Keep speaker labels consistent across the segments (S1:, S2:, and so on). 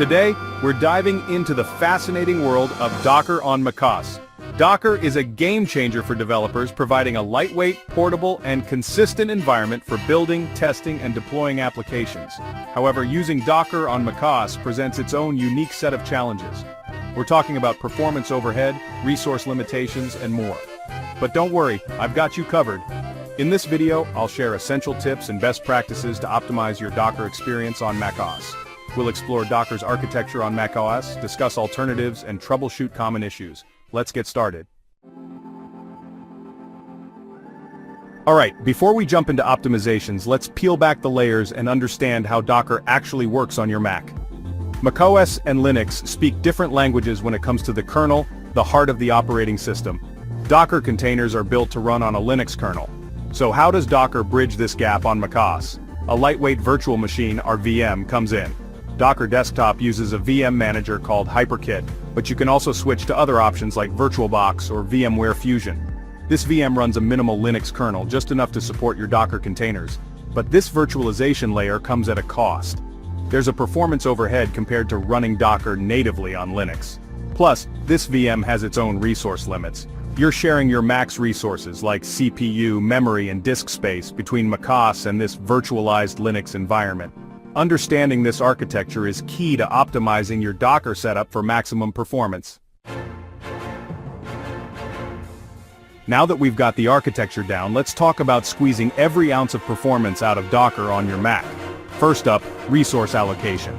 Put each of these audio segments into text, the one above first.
S1: Today, we're diving into the fascinating world of Docker on macOS. Docker is a game changer for developers, providing a lightweight, portable, and consistent environment for building, testing, and deploying applications. However, using Docker on macOS presents its own unique set of challenges. We're talking about performance overhead, resource limitations, and more. But don't worry, I've got you covered. In this video, I'll share essential tips and best practices to optimize your Docker experience on macOS. We'll explore Docker's architecture on macOS, discuss alternatives, and troubleshoot common issues. Let's get started. Alright, before we jump into optimizations, let's peel back the layers and understand how Docker actually works on your Mac. macOS and Linux speak different languages when it comes to the kernel, the heart of the operating system. Docker containers are built to run on a Linux kernel. So how does Docker bridge this gap on macOS? A lightweight virtual machine, or VM, comes in. Docker Desktop uses a VM manager called HyperKit, but you can also switch to other options like VirtualBox or VMware Fusion. This VM runs a minimal Linux kernel, just enough to support your Docker containers. But this virtualization layer comes at a cost. There's a performance overhead compared to running Docker natively on Linux. Plus, this VM has its own resource limits. You're sharing your Mac's resources like CPU, memory, and disk space between macOS and this virtualized Linux environment. Understanding this architecture is key to optimizing your Docker setup for maximum performance. Now that we've got the architecture down, let's talk about squeezing every ounce of performance out of Docker on your Mac. First up, resource allocation.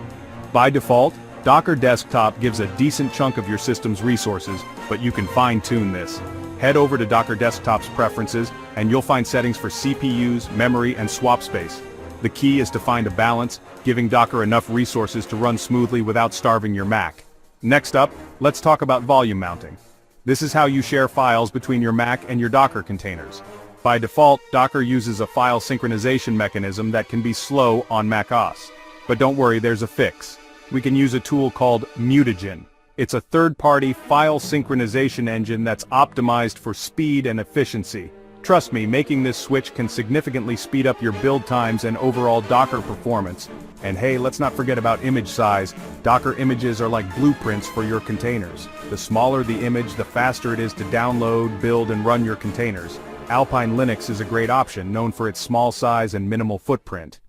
S1: By default, Docker Desktop gives a decent chunk of your system's resources, but you can fine-tune this. Head over to Docker Desktop's preferences, and you'll find settings for CPUs, memory, and swap space. The key is to find a balance, giving Docker enough resources to run smoothly without starving your Mac. Next up, let's talk about volume mounting. This is how you share files between your Mac and your Docker containers. By default, Docker uses a file synchronization mechanism that can be slow on macOS. But don't worry, there's a fix. We can use a tool called Mutagen. It's a third-party file synchronization engine that's optimized for speed and efficiency. Trust me, making this switch can significantly speed up your build times and overall Docker performance. And hey, let's not forget about image size. Docker images are like blueprints for your containers. The smaller the image, the faster it is to download, build, and run your containers. Alpine Linux is a great option, known for its small size and minimal footprint.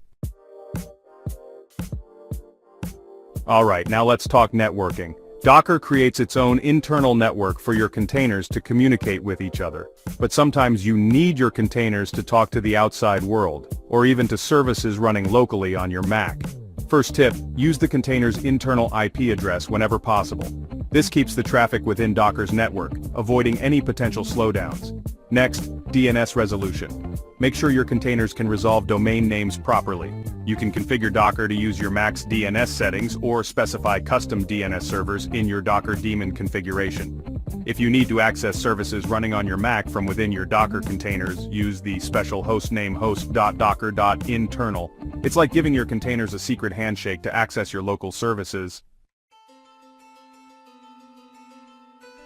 S1: Alright, now let's talk networking. Docker creates its own internal network for your containers to communicate with each other. But sometimes you need your containers to talk to the outside world, or even to services running locally on your Mac. First tip, use the container's internal IP address whenever possible. This keeps the traffic within Docker's network, avoiding any potential slowdowns. Next, DNS resolution. Make sure your containers can resolve domain names properly. You can configure Docker to use your Mac's DNS settings or specify custom DNS servers in your Docker daemon configuration. If you need to access services running on your Mac from within your Docker containers, use the special hostname host.docker.internal. It's like giving your containers a secret handshake to access your local services.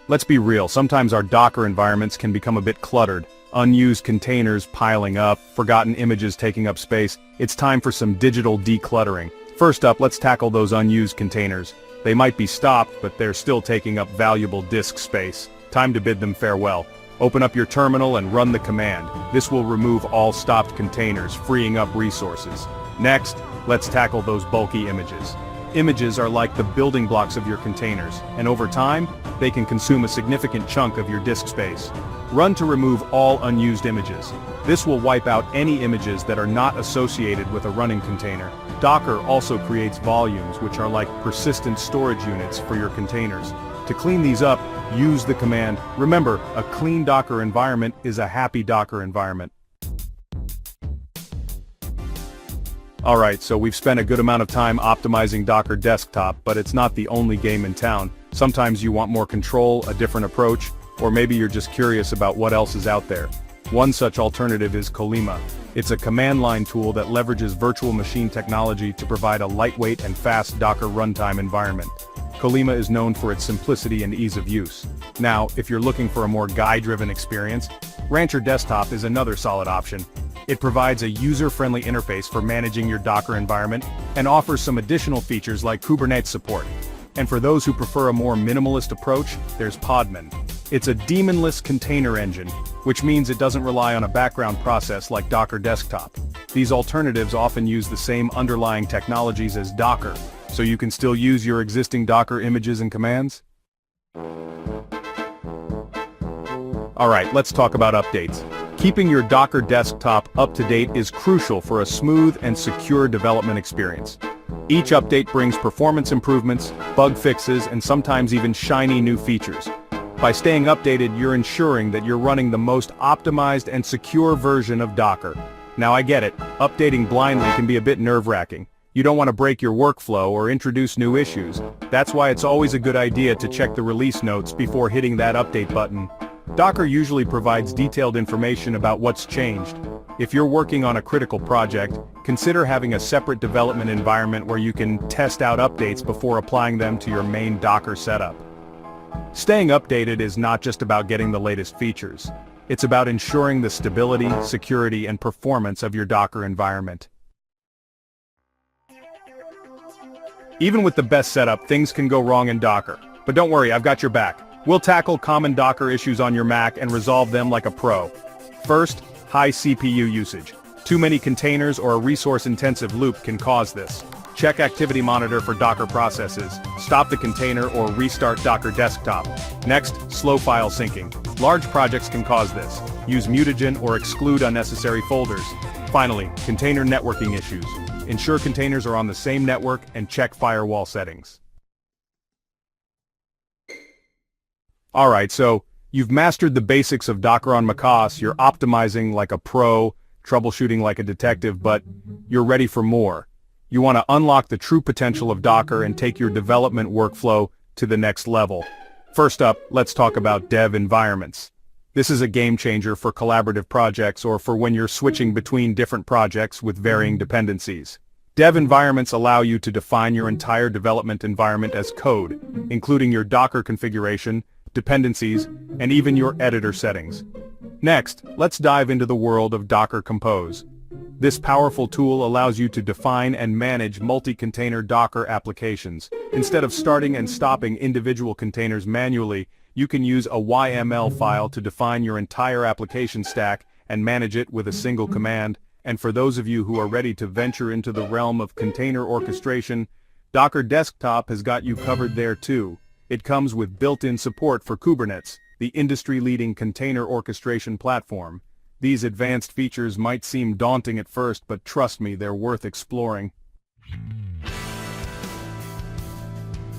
S1: Let's be real, sometimes our Docker environments can become a bit cluttered. Unused containers piling up, forgotten images taking up space. It's time for some digital decluttering. First up, let's tackle those unused containers. They might be stopped, but they're still taking up valuable disk space. Time to bid them farewell. Open up your terminal and run the command. This will remove all stopped containers, freeing up resources. Next, let's tackle those bulky images. Images are like the building blocks of your containers, and over time, they can consume a significant chunk of your disk space. Run to remove all unused images. This will wipe out any images that are not associated with a running container. Docker also creates volumes, which are like persistent storage units for your containers. To clean these up, use the command. Remember, a clean Docker environment is a happy Docker environment. Alright, so we've spent a good amount of time optimizing Docker Desktop, but it's not the only game in town. Sometimes you want more control, a different approach, or maybe you're just curious about what else is out there. One such alternative is Kolima. It's a command line tool that leverages virtual machine technology to provide a lightweight and fast Docker runtime environment. Kolima is known for its simplicity and ease of use. Now, if you're looking for a more guide-driven experience, Rancher Desktop is another solid option. It provides a user-friendly interface for managing your Docker environment and offers some additional features like Kubernetes support. And for those who prefer a more minimalist approach, there's Podman. It's a daemonless container engine, which means it doesn't rely on a background process like Docker Desktop. These alternatives often use the same underlying technologies as Docker, so you can still use your existing Docker images and commands. Alright, let's talk about updates. Keeping your Docker Desktop up to date is crucial for a smooth and secure development experience. Each update brings performance improvements, bug fixes, and sometimes even shiny new features. By staying updated, you're ensuring that you're running the most optimized and secure version of Docker. Now I get it, updating blindly can be a bit nerve-wracking. You don't want to break your workflow or introduce new issues. That's why it's always a good idea to check the release notes before hitting that update button. Docker usually provides detailed information about what's changed. If you're working on a critical project, consider having a separate development environment where you can test out updates before applying them to your main Docker setup. Staying updated is not just about getting the latest features. It's about ensuring the stability, security, and performance of your Docker environment. Even with the best setup, things can go wrong in Docker. But don't worry, I've got your back. We'll tackle common Docker issues on your Mac and resolve them like a pro. First, high CPU usage. Too many containers or a resource-intensive loop can cause this. Check Activity Monitor for Docker processes. Stop the container or restart Docker Desktop. Next, slow file syncing. Large projects can cause this. Use mutagen or exclude unnecessary folders. Finally, container networking issues. Ensure containers are on the same network and check firewall settings. Alright, so you've mastered the basics of Docker on macOS, you're optimizing like a pro, troubleshooting like a detective, but you're ready for more. You want to unlock the true potential of Docker and take your development workflow to the next level. First up, let's talk about dev environments. This is a game changer for collaborative projects or for when you're switching between different projects with varying dependencies. Dev environments allow you to define your entire development environment as code, including your Docker configuration, dependencies, and even your editor settings. Next, let's dive into the world of Docker Compose. This powerful tool allows you to define and manage multi-container Docker applications. Instead of starting and stopping individual containers manually, you can use a YML file to define your entire application stack and manage it with a single command. And for those of you who are ready to venture into the realm of container orchestration, Docker Desktop has got you covered there too. It comes with built-in support for Kubernetes, the industry-leading container orchestration platform. These advanced features might seem daunting at first, but trust me, they're worth exploring.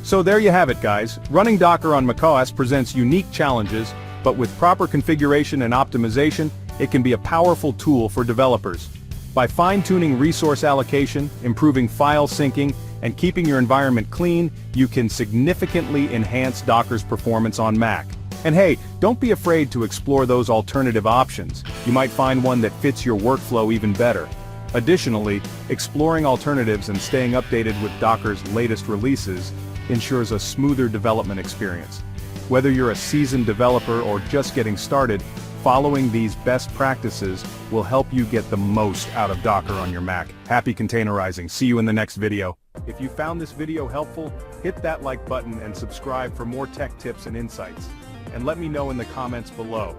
S1: So there you have it, guys. Running Docker on macOS presents unique challenges, but with proper configuration and optimization, it can be a powerful tool for developers. By fine-tuning resource allocation, improving file syncing, and keeping your environment clean, you can significantly enhance Docker's performance on Mac. And hey, don't be afraid to explore those alternative options. You might find one that fits your workflow even better. Additionally, exploring alternatives and staying updated with Docker's latest releases ensures a smoother development experience. Whether you're a seasoned developer or just getting started, following these best practices will help you get the most out of Docker on your Mac. Happy containerizing. See you in the next video. If you found this video helpful, hit that like button and subscribe for more tech tips and insights. And let me know in the comments below.